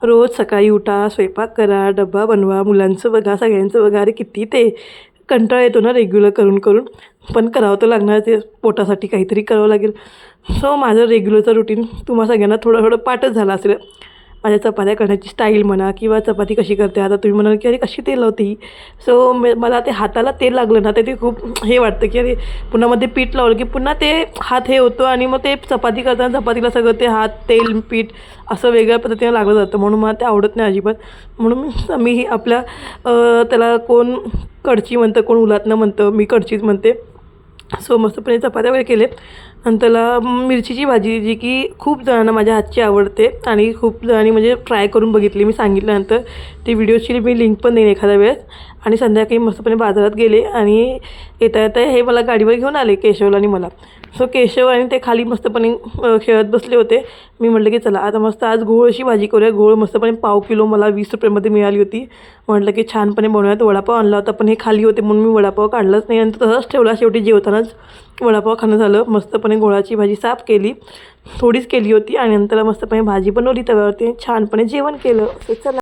रोज सकाळी उठा, स्वयंपाक करा, डब्बा बनवा, मुलांचं बघा, सगळ्यांचं बघा. अरे किती ते कंटाळा येतो ना रेग्युलर करून करून. पण करावं तर लागणार, ते पोटासाठी काहीतरी करावं लागेल. सो माझं रेग्युलरचं रुटीन तुम्हा सगळ्यांना थोडं थोडं पाठच झालं असेल. माझ्या चपात्या करण्याची स्टाईल म्हणा किंवा चपाती कशी करते. आता तुम्ही म्हणाल की अरे कशी तेल लावते. सो मला ते हाताला तेल लागलं ना, तर ते खूप हे वाटतं की अरे पुन्हा मध्ये पीठ लावलं की पुन्हा ते हात हे होतं आणि मग ते चपाती करताना चपातीला सगळं ते हात तेल पीठ असं वेगळ्या पद्धतीने लागलं जातं. म्हणून मला ते आवडत नाही अजिबात. म्हणून मी आपल्या त्याला कोण कढची म्हणतं, कोण उलातनं म्हणतं, मी कढचीच म्हणते. सो मस्तपणे चपात्या वगैरे केले. नंतरला मिरचीची भाजी, जी की खूप जणांना माझ्या हातची आवडते आणि खूप जणांनी म्हणजे ट्राय करून बघितली. मी सांगितल्यानंतर ती व्हिडिओची मी लिंक पण देईन एखाद्या वेळेस. आणि संध्याकाळी मस्तपणे बाजारात गेले आणि येता येता हे मला गाडीवर घेऊन आले, केशवला आणि मला. सो केशव आणि ते खाली मस्तपणे खेळत बसले होते. मी म्हटलं की चला आता मस्त आज घोळ भाजी करूया. घोळ मस्तपणे पाव किलो मला 20 रुपयामध्ये मिळाली होती. म्हटलं की छानपणे बनवूयात. वडापाव आणला होता पण हे खाली होते म्हणून मी वडापाव काढलाच नाही आणि तसंच ठेवला. शेवटी जेवतानाच वडापाव खाणं झालं. मस्तपणे घोळाची भाजी साफ केली, थोडीच केली होती आणि नंतर मस्तपणे भाजी बनवली तव्यावरती, छानपणे जेवण केलं. चला.